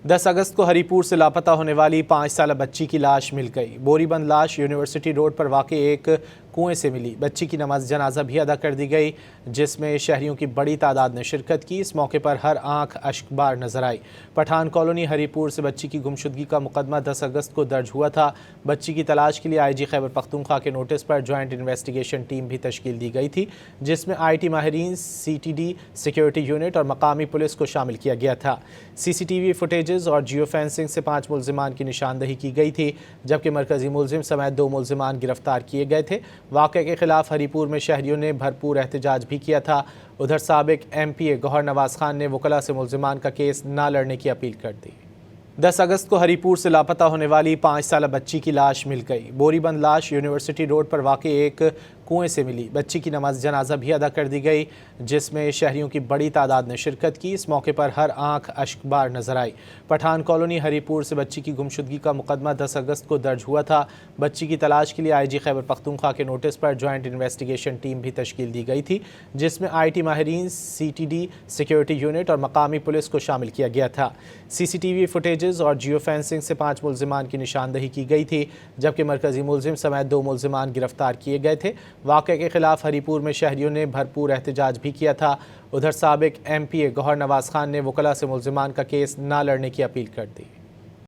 10 अगस्त को हरिपुर से लापता होने वाली 5 साल बच्ची की लाश मिल गई। बोरीबंद लाश यूनिवर्सिटी रोड पर वाक़ एक कुएं से मिली। बच्ची की नमाज जनाजा भी अदा कर दी गई, जिसमें शहरियों की बड़ी तादाद ने शिरकत की। इस मौके पर हर आंख अश्कबार नजर आई। पठान कॉलोनी हरिपुर से बच्ची की गुमशुदगी का मुकदमा 10 अगस्त को दर्ज हुआ था। बच्ची की तलाश के लिए IG खैबर पख्तूनख्वा के नोटिस पर ज्वाइंट इन्वेस्टिगेशन टीम भी तश्कील दी गई थी, जिसमें IT माहिरीन, CTD, सिक्योरिटी यूनिट और मकामी पुलिस को शामिल किया गया था। CCTV फुटेजेस और जियो फेंसिंग से 5 मुल्जिमान की निशानदही की गई थी, जबकि मरकजी मुल्जिम समेत 2 मुल्जिमान गिरफ्तार किए गए थे। वाक़े के खिलाफ हरिपुर में शहरियों ने भरपूर एहतजाज भी किया था। उधर साबिक MPA गौहर नवाज खान ने वकला से मुल्जिमान का केस न लड़ने की अपील कर दी। 10 अगस्त को हरिपुर से लापता होने वाली 5 साल बच्ची की लाश मिल गई। बोरीबंद लाश यूनिवर्सिटी रोड पर वाक़ एक कुएं से मिली। बच्ची की नमाज जनाजा भी अदा कर दी गई, जिसमें शहरियों की बड़ी तादाद ने शिरकत की। इस मौके पर हर आंख अश्कबार नजर आई। पठान कॉलोनी हरिपुर से बच्ची की गुमशुदगी का मुकदमा 10 अगस्त को दर्ज हुआ था। बच्ची की तलाश के लिए IG खैबर पख्तूनख्वा के नोटिस पर ज्वाइंट इन्वेस्टिगेशन टीम भी तश्कील दी गई थी, जिसमें IT माहिरीन, CTD, सिक्योरिटी यूनिट और मकामी पुलिस को शामिल किया गया था। CCTV फुटेजेस और जियो फेंसिंग से 5 मुल्जिमान की निशानदही की गई थी, जबकि मरकजी मुल्जिम समेत 2 मुल्जिमान गिरफ्तार किए गए थे। वाक़े के खिलाफ हरिपुर में शहरियों ने भरपूर एहतजाज भी किया था। उधर साबिक MPA गौहर नवाज खान ने वकला से मुल्जिमान का केस न लड़ने की अपील कर दी।